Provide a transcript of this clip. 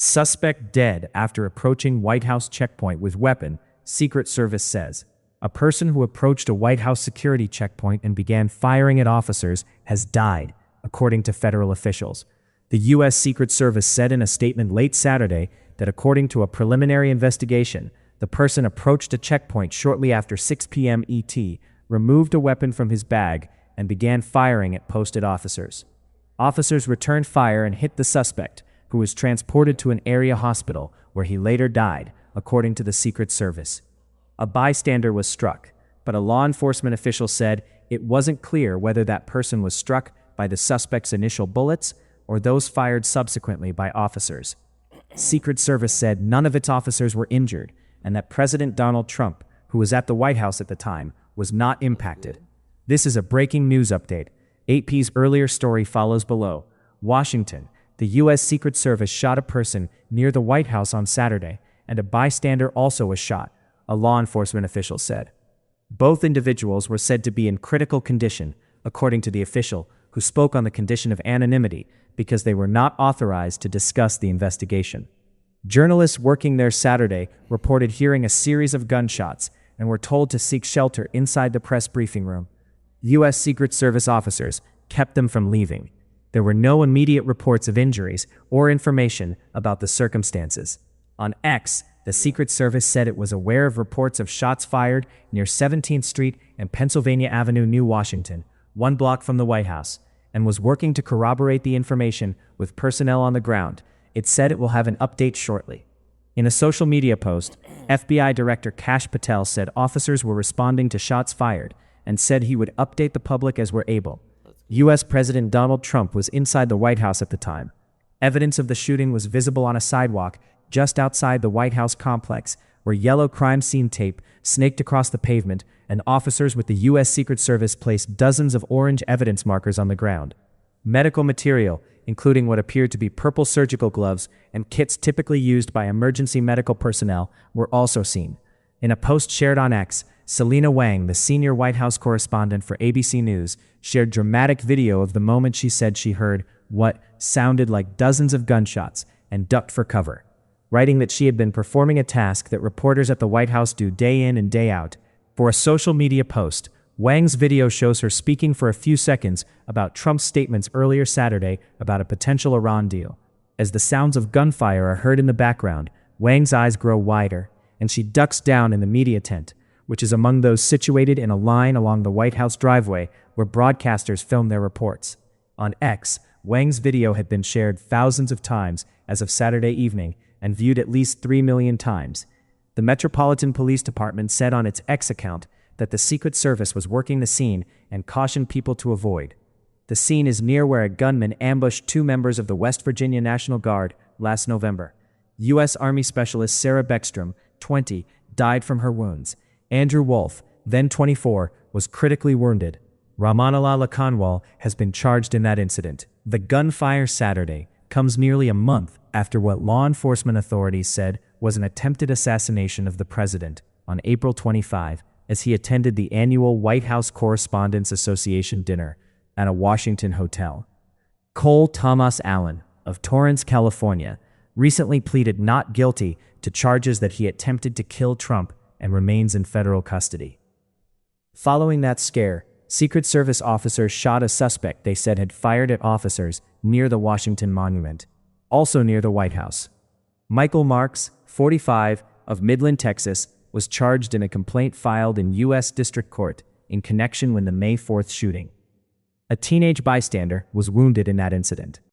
Suspect dead after approaching White House checkpoint with weapon, Secret Service says. A person who approached a White House security checkpoint and began firing at officers has died, according to federal officials. The U.S. Secret Service said in a statement late Saturday that according to a preliminary investigation, the person approached a checkpoint shortly after 6 p.m. ET, removed a weapon from his bag, and began firing at posted officers. Officers returned fire and hit the suspect, who was transported to an area hospital where he later died, according to the Secret Service. A bystander was struck, but a law enforcement official said it wasn't clear whether that person was struck by the suspect's initial bullets or those fired subsequently by officers. Secret Service said none of its officers were injured and that President Donald Trump, who was at the White House at the time, was not impacted. This is a breaking news update. AP's earlier story follows below. Washington. The U.S. Secret Service shot a person near the White House on Saturday, and a bystander also was shot, a law enforcement official said. Both individuals were said to be in critical condition, according to the official, who spoke on the condition of anonymity because they were not authorized to discuss the investigation. Journalists working there Saturday reported hearing a series of gunshots and were told to seek shelter inside the press briefing room. U.S. Secret Service officers kept them from leaving. There were no immediate reports of injuries or information about the circumstances. On X, the Secret Service said it was aware of reports of shots fired near 17th Street and Pennsylvania Avenue, New Washington, 1 block from the White House, and was working to corroborate the information with personnel on the ground. It said it will have an update shortly. In a social media post, FBI Director Kash Patel said officers were responding to shots fired and said he would update the public as we're able. U.S. President Donald Trump was inside the White House at the time. Evidence of the shooting was visible on a sidewalk just outside the White House complex, where yellow crime scene tape snaked across the pavement, and officers with the U.S. Secret Service placed dozens of orange evidence markers on the ground. Medical material, including what appeared to be purple surgical gloves and kits typically used by emergency medical personnel, were also seen. In a post shared on X, Selena Wang, the senior White House correspondent for ABC News, shared dramatic video of the moment she said she heard what sounded like dozens of gunshots and ducked for cover, writing that she had been performing a task that reporters at the White House do day in and day out. For a social media post, Wang's video shows her speaking for a few seconds about Trump's statements earlier Saturday about a potential Iran deal. As the sounds of gunfire are heard in the background, Wang's eyes grow wider, and she ducks down in the media tent, which is among those situated in a line along the White House driveway where broadcasters film their reports. On X, Wang's video had been shared thousands of times as of Saturday evening and viewed at least 3 million times. The Metropolitan Police Department said on its X account that the Secret Service was working the scene and cautioned people to avoid. The scene is near where a gunman ambushed 2 members of the West Virginia National Guard last November. U.S. Army Specialist Sarah Beckstrom, 20, died from her wounds. Andrew Wolf, then 24, was critically wounded. Ramanullah Lakhanwal has been charged in that incident. The gunfire Saturday comes nearly a month after what law enforcement authorities said was an attempted assassination of the president on April 25, as he attended the annual White House Correspondents Association dinner at a Washington hotel. Cole Thomas Allen of Torrance, California, recently pleaded not guilty to charges that he attempted to kill Trump and remains in federal custody. Following that scare, Secret Service officers shot a suspect they said had fired at officers near the Washington Monument, also near the White House. Michael Marks, 45, of Midland, Texas, was charged in a complaint filed in U.S. District Court in connection with the May 4th shooting. A teenage bystander was wounded in that incident.